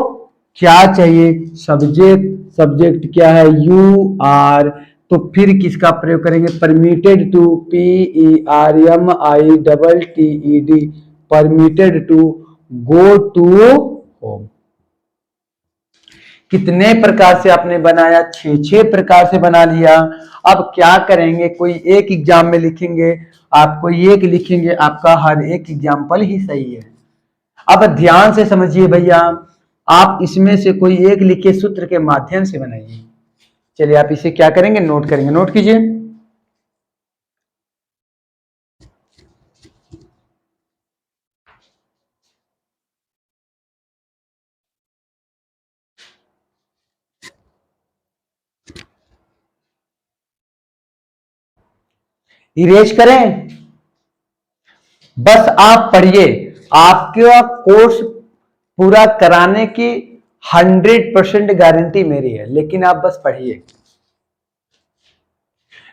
क्या चाहिए, सब्जेक्ट, सब्जेक्ट क्या है, यू आर, तो फिर किसका प्रयोग करेंगे, permitted to, P E R M I double T E D, permitted to go to home. कितने प्रकार से आपने बनाया, छह प्रकार से बना लिया। अब क्या करेंगे, कोई एक एग्जाम में लिखेंगे, आप कोई एक लिखेंगे, आपका हर एक एग्जाम्पल ही सही है। अब ध्यान से समझिए भैया, आप इसमें से कोई एक लिखे सूत्र के माध्यम से बनाइए। चलिए आप इसे क्या करेंगे, नोट करेंगे, नोट कीजिए। इरेज करें, बस आप पढ़िए, आपका कोर्स पूरा कराने की 100% गारंटी मेरी है, लेकिन आप बस पढ़िए।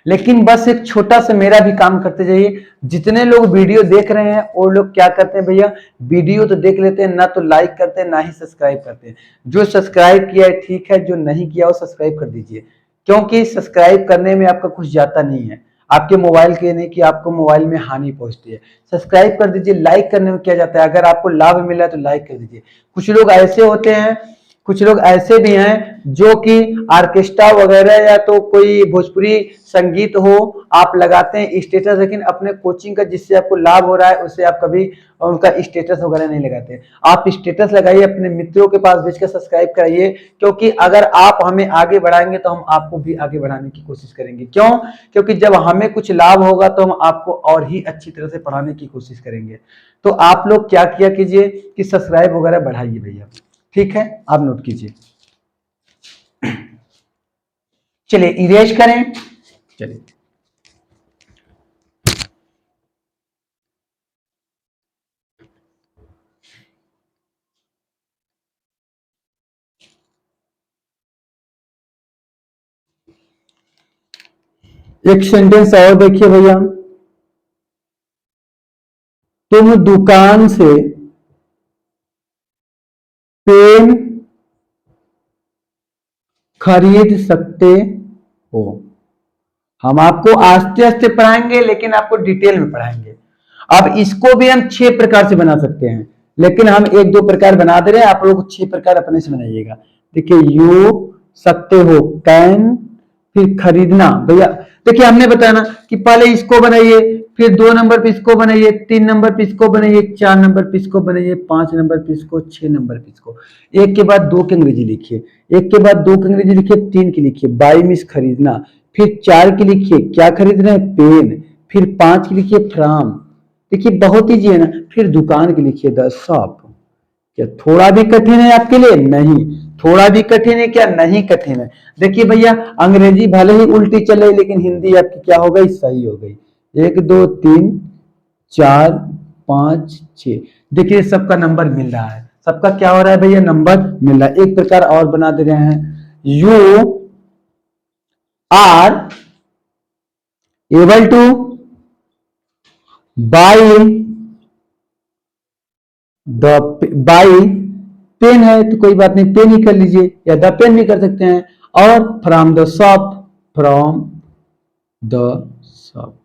लेकिन बस एक छोटा सा मेरा भी काम करते जाइए। जितने लोग वीडियो देख रहे हैं वो लोग क्या करते हैं भैया, वीडियो तो देख लेते हैं, ना तो लाइक करते हैं ना ही सब्सक्राइब करते हैं। जो सब्सक्राइब किया है ठीक है, जो नहीं किया वो सब्सक्राइब कर दीजिए, क्योंकि सब्सक्राइब करने में आपका कुछ जाता नहीं है, आपके मोबाइल के नहीं कि आपको मोबाइल में हानि पहुंचती है। सब्सक्राइब कर दीजिए। लाइक करने में क्या जाता है, अगर आपको लाभ मिला है तो लाइक कर दीजिए। कुछ लोग ऐसे होते हैं, कुछ लोग ऐसे भी हैं जो कि ऑर्केस्ट्रा वगैरह या तो कोई भोजपुरी संगीत हो आप लगाते हैं स्टेटस, लेकिन अपने कोचिंग का जिससे आपको लाभ हो रहा है उससे आप कभी उनका स्टेटस वगैरह नहीं लगाते। आप स्टेटस लगाइए, अपने मित्रों के पास भेजकर सब्सक्राइब कराइए, क्योंकि अगर आप हमें आगे बढ़ाएंगे तो हम आपको भी आगे बढ़ाने की कोशिश करेंगे। क्यों, क्योंकि जब हमें कुछ लाभ होगा तो हम आपको और ही अच्छी तरह से पढ़ाने की कोशिश करेंगे। तो आप लोग क्या किया कीजिए कि सब्सक्राइब वगैरह बढ़ाइए भैया, ठीक है, आप नोट कीजिए। चलिए इरेज करें, चलिए एक सेंटेंस और देखिए भैया, तुम दुकान से पेन खरीद सकते हो। हम आपको आस्ते आस्ते पढ़ाएंगे, लेकिन आपको डिटेल में पढ़ाएंगे। अब इसको भी हम 6 प्रकार से बना सकते हैं, लेकिन हम एक दो प्रकार बना दे रहे हैं, आप लोग 6 प्रकार अपने से बनाइएगा। देखिए, यू सकते हो, कैन, फिर खरीदना भैया। देखिए हमने बताया ना कि पहले इसको बनाइए, फिर 2 नंबर पे इसको बनाइए, 3 नंबर पे इसको बनाइए, 4 नंबर पे इसको बनाइए, 5 नंबर पे इसको, 6 नंबर पे इसको। एक के बाद दो की अंग्रेजी लिखिए, एक के बाद दो की अंग्रेजी लिखिए, 3 की लिखिए, बाई मीन्स खरीदना, फिर 4 की लिखिए क्या खरीद रहे हैं, पेन, फिर 5 की लिखिए फ्राम। देखिए बहुत ईजी है ना। फिर दुकान की लिखिए द शॉप। क्या थोड़ा भी कठिन है आपके लिए, नहीं। थोड़ा भी कठिन है क्या, नहीं कठिन है। देखिए भैया, अंग्रेजी भले ही उल्टी चले लेकिन हिंदी आपकी क्या हो गई, सही हो गई। 1 2 3 4 5 6, देखिए सबका नंबर मिल रहा है, सबका क्या हो रहा है भैया, नंबर मिल रहा है। एक प्रकार और बना दे रहे हैं, you are able to buy the, buy pen है तो कोई बात नहीं, पेन ही कर लीजिए, या द पेन भी कर सकते हैं, और from the shop, from the shop.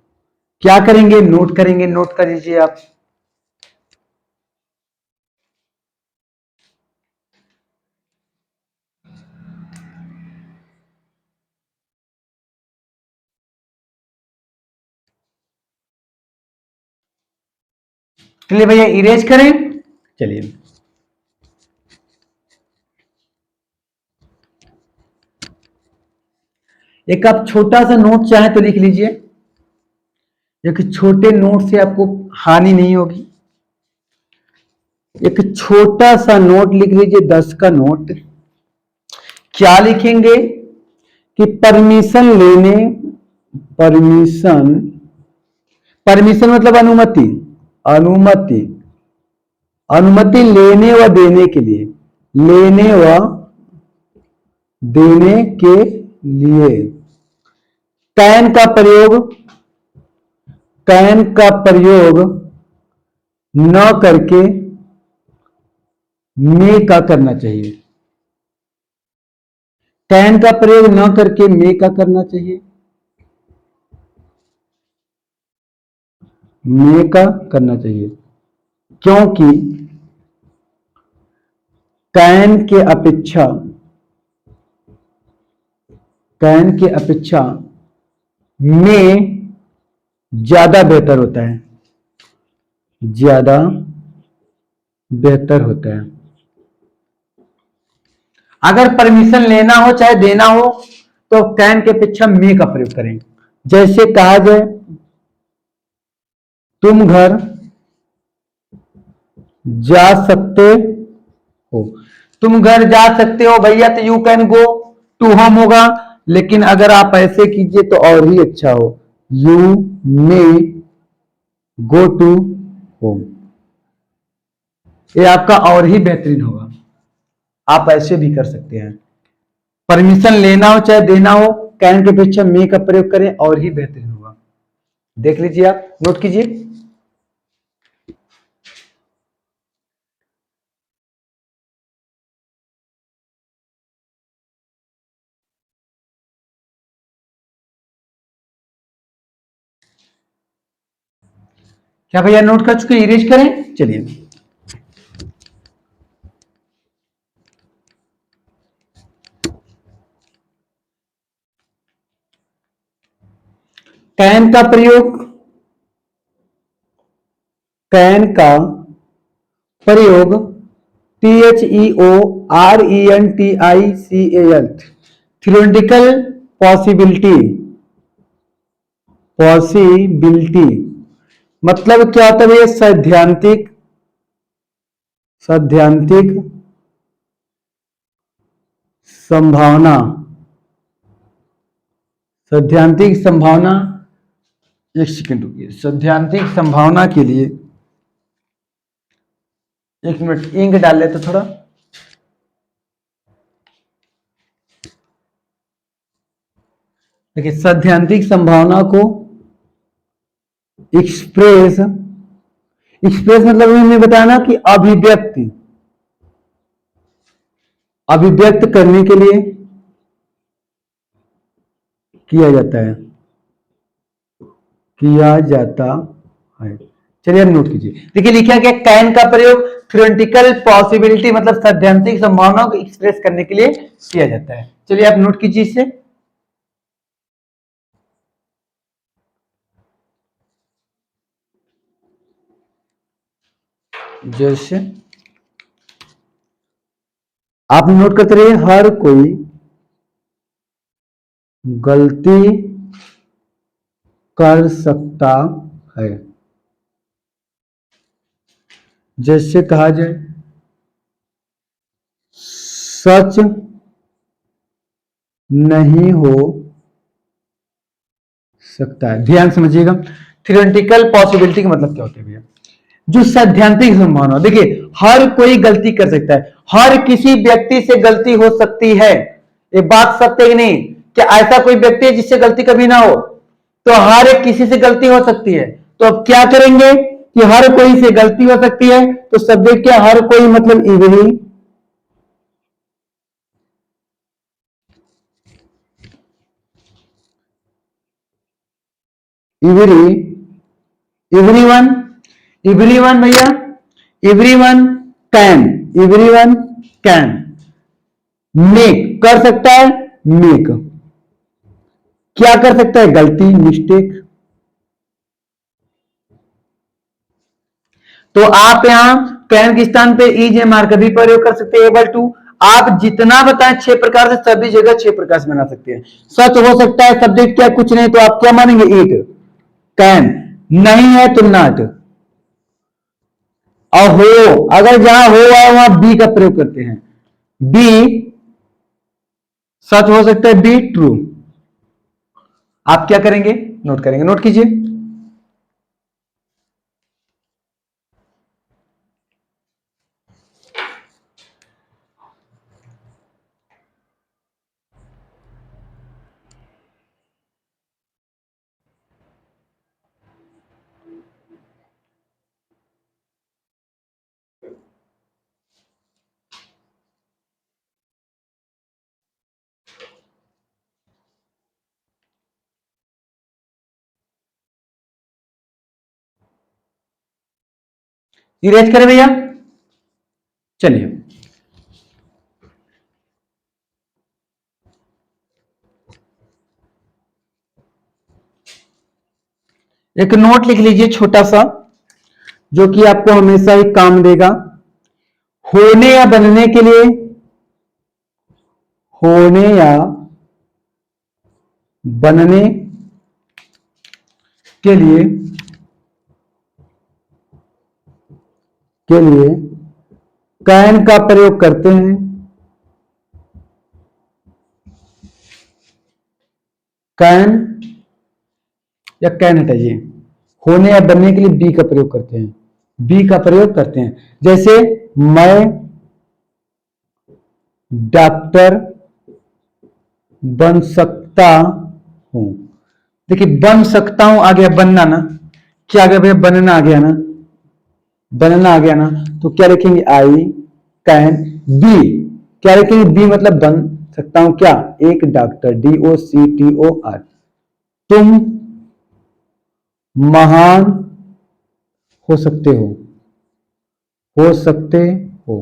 क्या करेंगे, नोट करेंगे, नोट कर लीजिए आप। चलिए भैया इरेज करें। चलिए एक आप छोटा सा नोट चाहे तो लिख लीजिए, एक छोटे नोट से आपको हानि नहीं होगी। एक छोटा सा नोट लिख लीजिए, 10 का नोट। क्या लिखेंगे कि परमिशन लेने, परमिशन, परमिशन मतलब अनुमति, अनुमति, अनुमति लेने व देने के लिए, लेने व देने के लिए कैन का प्रयोग, कैन का प्रयोग न करके मे का करना चाहिए, कैन का प्रयोग न करके मे का करना चाहिए, मे का करना चाहिए, क्योंकि कैन के अपेक्षा, कैन के अपेक्षा में ज्यादा बेहतर होता है, ज्यादा बेहतर होता है। अगर परमिशन लेना हो चाहे देना हो तो कैन के अपेक्षा मे का प्रयोग करें। जैसे कहा जाए तुम घर जा सकते हो, तुम घर जा सकते हो भैया, तो you can go to home होगा। लेकिन अगर आप ऐसे कीजिए तो और ही अच्छा हो, you may go to home, ये आपका और ही बेहतरीन होगा। आप ऐसे भी कर सकते हैं, परमिशन लेना हो चाहे देना हो कैन के अपेक्षा मे का प्रयोग करें और ही बेहतरीन होगा। देख लीजिए, आप नोट कीजिए। क्या भैया नोट कर चुके, इरेज करें। चलिए कैन का प्रयोग, कैन का प्रयोग THEORENTICAL, थ्योरेटिकल पॉसिबिलिटी, पॉसिबिलिटी मतलब क्या होता है भैया, सैद्धांतिक, सैद्धांतिक संभावना, सैद्धांतिक संभावना, एक सेकंड रुकिए, सैद्धांतिक संभावना के लिए एक मिनट इंक डाल लेते थोड़ा। देखिए सैद्धांतिक संभावना को एक्सप्रेस, एक्सप्रेस मतलब मैंने बताया ना कि अभिव्यक्ति, अभिव्यक्त करने के लिए किया जाता है, किया जाता है। चलिए अब नोट कीजिए। देखिए लिखा गया कैन का प्रयोग थ्योरेटिकल पॉसिबिलिटी मतलब सैद्धांतिक संभावनाओं को एक्सप्रेस करने के लिए किया जाता है। चलिए आप नोट कीजिए इसे। जैसे आप नोट करते रहिए, हर कोई गलती कर सकता है। जैसे कहा जाए सच नहीं हो सकता है। ध्यान समझिएगा, थ्योरेटिकल पॉसिबिलिटी का मतलब क्या होता है भैया, जो सैद्धांतिक संभावना। देखिए हर कोई गलती कर सकता है, हर किसी व्यक्ति से गलती हो सकती है, ये बात सत्य है कि नहीं, क्या ऐसा कोई व्यक्ति है जिससे गलती कभी ना हो, तो हर एक किसी से गलती हो सकती है। तो अब क्या करेंगे कि हर कोई से गलती हो सकती है, तो सब्जेक्ट क्या, हर कोई मतलब इवरी, इवरी, एवरीवन, एवरीवन भैया, everyone can, everyone can make, कर सकता है मेक, क्या कर सकता है, गलती, मिस्टेक। तो आप यहाँ कैन के स्थान पे इज ए मार्कर भी प्रयोग कर सकते हैं एबल टू। आप जितना बताएं 6 प्रकार से, सभी जगह 6 प्रकार से बना सकते हैं। सच हो सकता है, सब्जेक्ट क्या कुछ नहीं, तो आप क्या मानेंगे? इट। कैन नहीं है तो नॉट। और हो, अगर जहां हो आए वहां बी का प्रयोग करते हैं। बी सच हो सकता है, बी ट्रू। आप क्या करेंगे? नोट करेंगे, नोट कीजिए। इरेज करें भैया, चलिए। एक नोट लिख लीजिए छोटा सा, जो कि आपको हमेशा ही काम देगा। होने या बनने के लिए, होने या बनने के लिए, कैन का प्रयोग करते हैं। कैन या कैन हटाइए, होने या बनने के लिए बी का प्रयोग करते हैं। बी का प्रयोग करते हैं, जैसे मैं डॉक्टर बन सकता हूं। देखिए बन सकता हूं आ गया, बनना ना, क्या आ गया भैया? बनना आ गया ना, बनना आ गया ना, तो क्या लिखेंगे? I can be. क्या लिखेंगे? बी मतलब बन सकता हूं क्या? एक डॉक्टर, DOCTOR। तुम महान हो सकते हो सकते हो।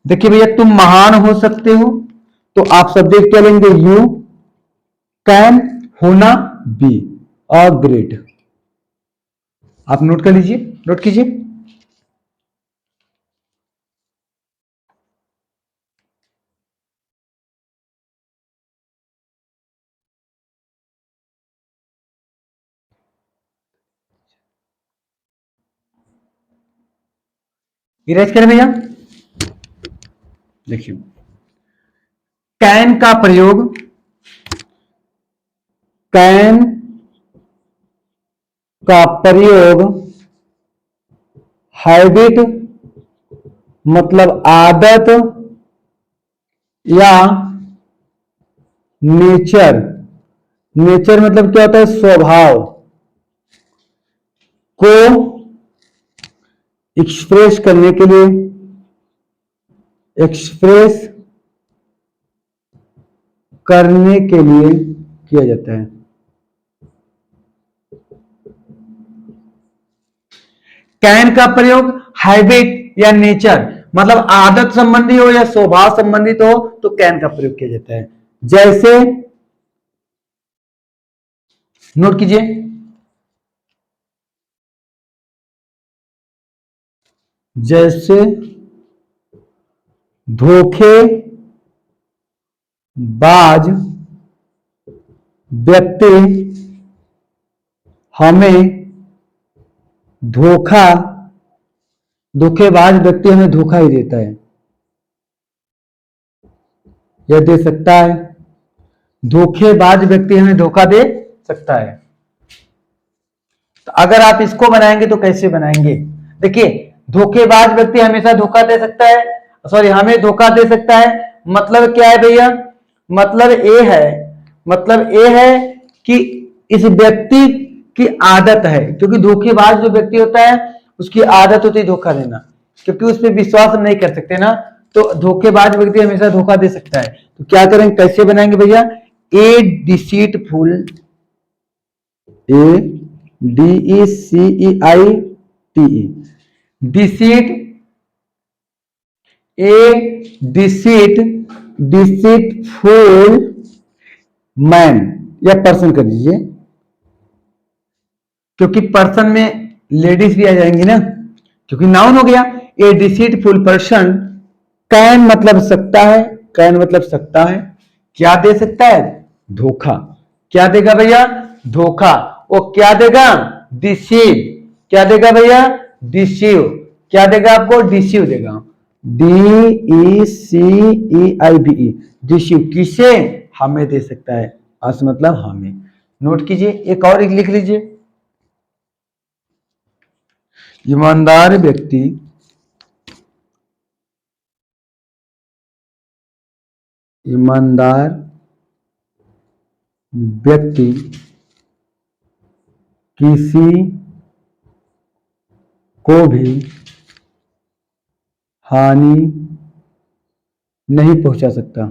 देखिए भैया, तुम महान हो सकते हो, तो आप सब्जेक्ट क्या लेंगे? यू कैन, होना बी, और ग्रेट। आप नोट कर लीजिए, नोट कीजिए। इरेज करें भैया, देखिए कैन का प्रयोग, कैन का प्रयोग हैबिट मतलब आदत या नेचर, नेचर मतलब क्या होता है? स्वभाव को एक्सप्रेस करने के लिए, एक्सप्रेस करने के लिए किया जाता है। कैन का प्रयोग हैबिट या नेचर मतलब आदत संबंधी हो या स्वभाव संबंधित हो, तो कैन का प्रयोग किया जाता है। जैसे नोट कीजिए, जैसे धोखेबाज व्यक्ति हमें धोखा, धोखेबाज व्यक्ति हमें धोखा ही देता है या दे सकता है। धोखेबाज व्यक्ति हमें धोखा दे सकता है। तो अगर आप इसको बनाएंगे तो कैसे बनाएंगे? देखिए धोखेबाज व्यक्ति हमेशा धोखा दे सकता है, सॉरी हमें धोखा दे सकता है, मतलब क्या है भैया? मतलब ए है, मतलब ए है कि इस व्यक्ति की आदत है, क्योंकि धोखेबाज जो व्यक्ति होता है उसकी आदत होती है धोखा देना, क्योंकि उस पर विश्वास हम नहीं कर सकते ना, तो धोखेबाज व्यक्ति हमेशा धोखा दे सकता है। तो क्या करेंगे, कैसे बनाएंगे भैया? A deceitful, DECEITE, deceit, deceitful man या पर्सन कर दीजिए, क्योंकि पर्सन में लेडीज भी आ जाएंगी ना, क्योंकि नाउन हो गया। ए डिसीटफुल पर्सन कैन मतलब सकता है, कैन मतलब सकता है, क्या दे सकता है, धोखा। क्या देगा भैया, धोखा। वो क्या देगा, डिसीव। क्या देगा भैया, डिसीव। क्या देगा आपको, डिसीव देगा। DECEIVE, deceive. किसे, हमें दे सकता है, अस मतलब हमें। नोट कीजिए, एक और एक लिख लीजिए। ईमानदार व्यक्ति ईमानदार व्यक्ति किसी को भी हानि नहीं पहुंचा सकता।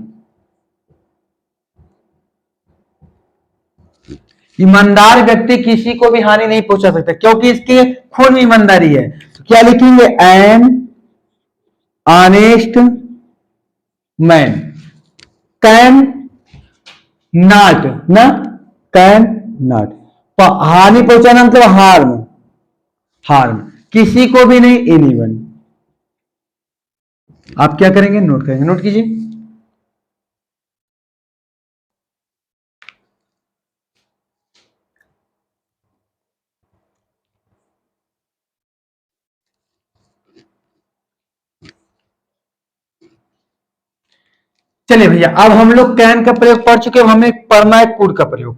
ईमानदार व्यक्ति किसी को भी हानि नहीं पहुंचा सकता, क्योंकि इसके खून में ईमानदारी है। तो क्या लिखेंगे, an honest man can not, ना, कैन नॉट। हानि पहुंचाना मतलब हार्म, हार्म किसी को भी नहीं, एनीवन। आप क्या करेंगे, नोट करेंगे, नोट कीजिए। चलिए भैया, अब हम लोग कैन का प्रयोग पढ़ चुके हैं, हमें पढ़ना है कुड का प्रयोग।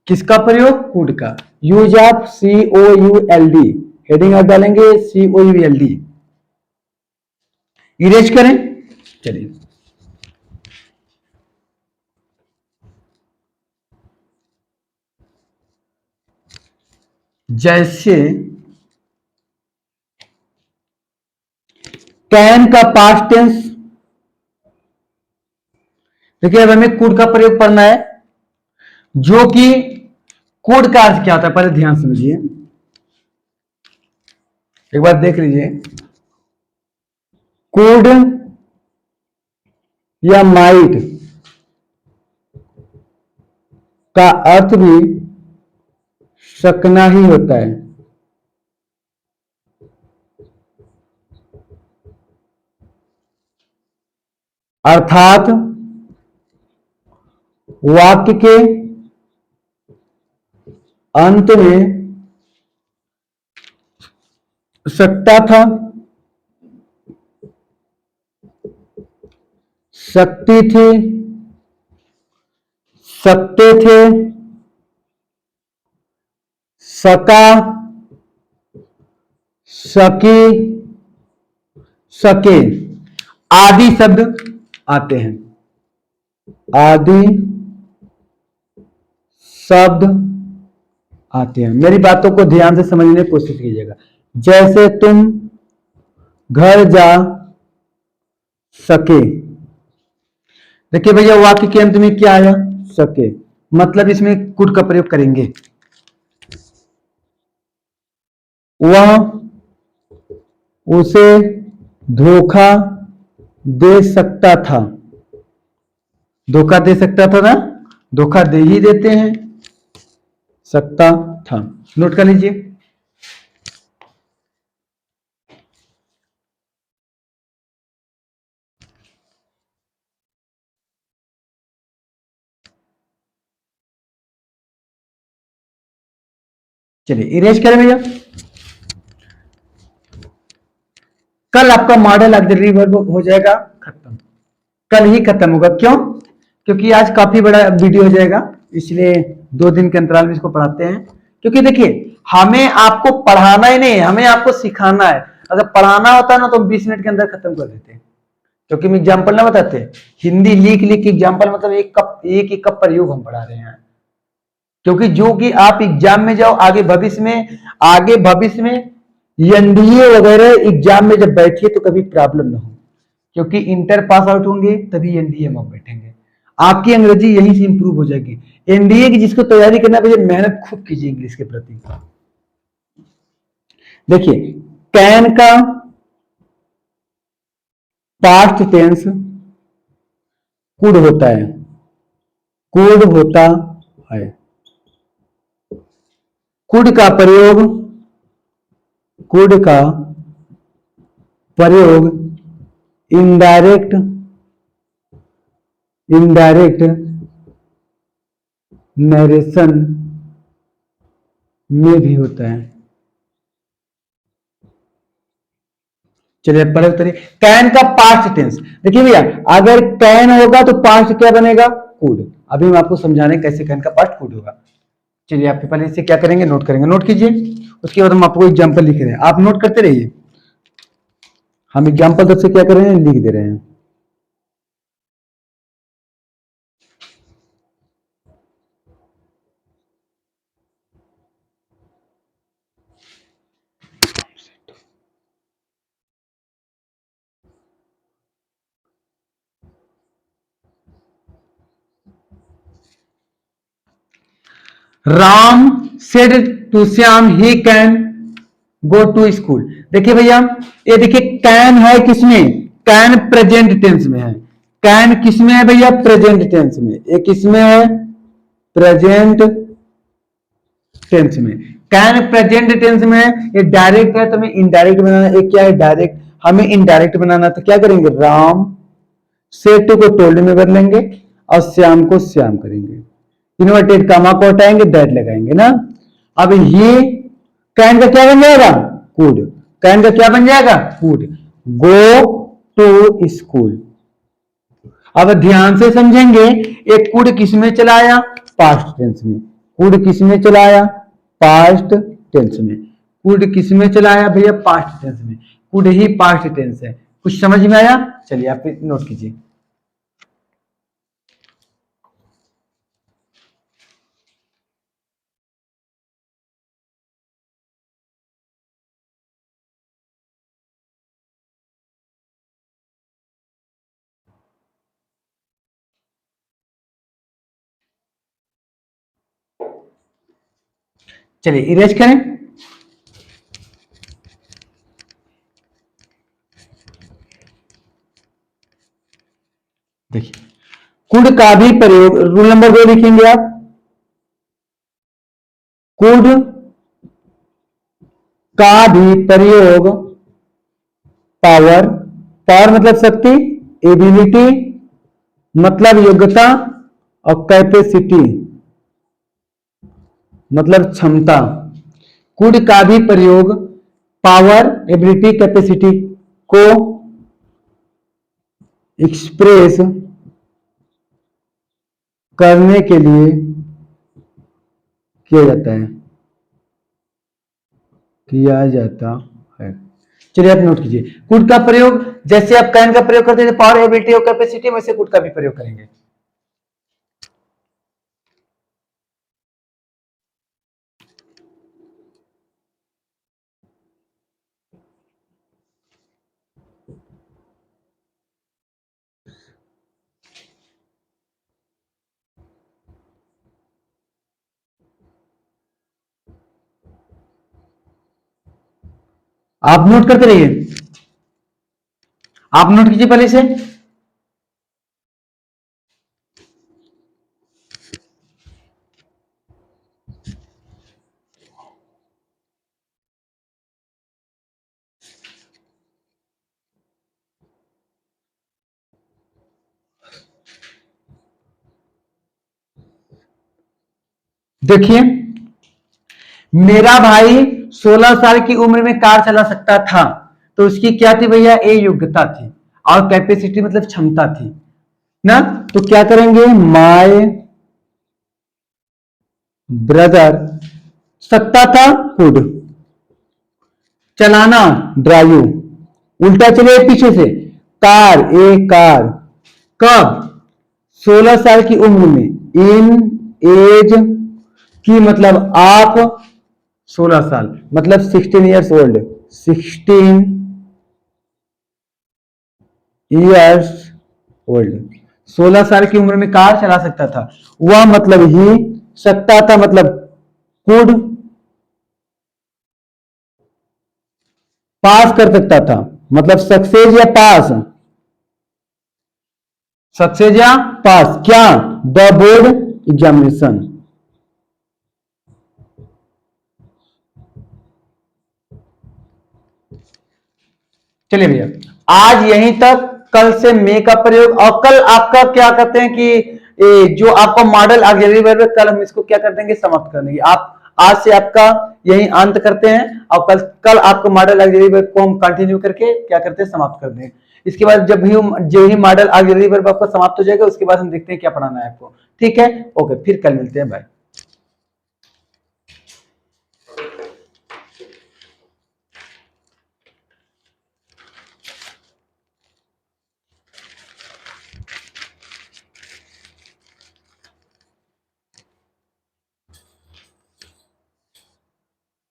किसका प्रयोग, कुड का। यूज ऑफ COULD, हेडिंग आप डालेंगे COULD। इरेज करें, चलिए। जैसे कैन का पास्ट टेंस, देखिए अब हमें कुड का प्रयोग पढ़ना है, जो कि कुड का अर्थ क्या होता है, पहले ध्यान समझिए, एक बार देख लीजिए। कुड या माइट का अर्थ भी सकना ही होता है। अर्थात वाक्य के अंत में सकता था, सकती थी, सकते थे, सका, सकी, सके आदि शब्द आते हैं, आदि शब्द आते हैं। मेरी बातों को ध्यान से समझने की कोशिश कीजिएगा। जैसे तुम घर जा सके, देखिए भैया वाक्य के अंत में क्या आया, सके, मतलब इसमें कुड का प्रयोग करेंगे। वह उसे धोखा दे सकता था, धोखा दे सकता था ना, धोखा दे ही देते हैं, सकता था। नोट कर लीजिए। चलिए इरेज करें भैया। कल आपका मॉडल ऑक्सिलरी वर्ब हो जाएगा खत्म, कल ही खत्म होगा। क्यों, क्योंकि आज काफी बड़ा वीडियो हो जाएगा, इसलिए 2 दिन के अंतराल में इसको पढ़ाते हैं। क्योंकि देखिए हमें आपको पढ़ाना ही नहीं, हमें आपको सिखाना है। अगर पढ़ाना होता ना तो 20 मिनट के अंदर खत्म कर देते, क्योंकि हम एग्जाम्पल ना बताते, हिंदी लिख लिख के एग्जाम्पल, मतलब एक एक कप प्रयोग हम पढ़ा रहे हैं। क्योंकि जो कि आप एग्जाम में जाओ आगे भविष्य में, आगे भविष्य में एनडीए वगैरह एग्जाम में जब बैठिए तो कभी प्रॉब्लम ना हो, क्योंकि इंटर पास आउट होंगे तभी एनडीए में बैठेंगे। आपकी अंग्रेजी यहीं से इंप्रूव हो जाएगी। एनडीए की जिसको तैयारी करना है मेहनत खूब कीजिए इंग्लिश के प्रति। देखिए कैन का पास्ट टेंस कुड होता है, कुड होता है। कुड का प्रयोग, कुड का प्रयोग इनडायरेक्ट इनडायरेक्ट नरेशन में भी होता है। चलिए पहले तरीके, कैन का पास्ट टेंस देखिए भैया, अगर कैन होगा तो पास्ट क्या बनेगा, कुड। अभी मैं आपको समझाने कैसे कैन का पास्ट कुड होगा। चलिए आपके पहले इसे क्या करेंगे, नोट करेंगे, नोट कीजिए, उसके बाद हम आपको एग्जाम्पल लिख रहे हैं, आप नोट करते रहिए, हम एग्जाम्पल सबसे क्या कर रहे हैं, लिख दे रहे हैं। Ram said to Shyam he can go to school. देखिए भैया, ये देखिए कैन है किसमें, कैन प्रेजेंट टेंस में है। कैन किसमें है भैया, प्रेजेंट टेंस में। ये किसमें है, प्रेजेंट टेंस में। कैन प्रेजेंट टेंस में है, ये डायरेक्ट है तो हमें इनडायरेक्ट बनाना। ये क्या है, डायरेक्ट, हमें इनडायरेक्ट बनाना, तो क्या करेंगे, राम से टू को टोल्ड में बदलेंगे और श्याम को श्याम करेंगे, इन्वर्टेड कामा को हटाएंगे, दैट लगाएंगे ना। अब ये कैन का क्या बन जाएगा, कुड। कैन का क्या बन जाएगा, कुड गो टू स्कूल। अब ध्यान से समझेंगे, एक कुड किस में चलाया, पास्ट टेंस में। कुड किस में चलाया, पास्ट टेंस में। कुड किस में चलाया भैया, पास्ट टेंस में। कुड ही पास्ट टेंस है। कुछ समझ में आया, चलिए आप नोट कीजिए। चलिए इरेज करें। देखिए, कुड का भी प्रयोग, रूल नंबर 2 लिखेंगे आप, कुड का भी प्रयोग पावर, पावर मतलब शक्ति, एबिलिटी मतलब योग्यता, और कैपेसिटी मतलब क्षमता। कुड का भी प्रयोग पावर, एबिलिटी, कैपेसिटी को एक्सप्रेस करने के लिए किया जाता है, किया जाता है। चलिए आप नोट कीजिए, कुड का प्रयोग जैसे आप कैन का प्रयोग करते थे पावर, एबिलिटी और कैपेसिटी, वैसे कुड का भी प्रयोग करेंगे। आप नोट करते रहिए, आप नोट कीजिए पहले से। देखिए, मेरा भाई 16 साल की उम्र में कार चला सकता था, तो उसकी क्या थी भैया, ए योग्यता थी, और कैपेसिटी मतलब क्षमता थी ना। तो क्या करेंगे, माय ब्रदर सकता था, कुड, चलाना ड्राइव, उल्टा चले पीछे से, कार, ए कार, कब, 16 साल की उम्र में, इन एज की मतलब आप 16 साल मतलब 16 ईयर्स ओल्ड, 16 ईयर्स ओल्ड, 16 साल की उम्र में कार चला सकता था। वह मतलब ही, सकता था मतलब कुड, पास कर सकता था मतलब सक्सेस या पास, सक्सेस या पास क्या, द बोर्ड एग्जामिनेशन। चलिए भैया, आज यहीं तक। कल से मे का प्रयोग, और कल आपका क्या करते हैं कि जो आपका मॉडल ऑक्सिलरी वर्ब है, कल हम इसको क्या कर देंगे, समाप्त कर देंगे। आप आज से आपका यही अंत करते हैं, और कल कल आपको मॉडल ऑक्सिलरी वर्ब को हम कंटिन्यू करके क्या करते हैं, समाप्त कर देंगे। इसके बाद जो ही मॉडल ऑक्सिलरी वर्ब आपका समाप्त हो जाएगा, उसके बाद हम देखते हैं क्या पढ़ाना है आपको। ठीक है, ओके, फिर कल मिलते हैं, बाय।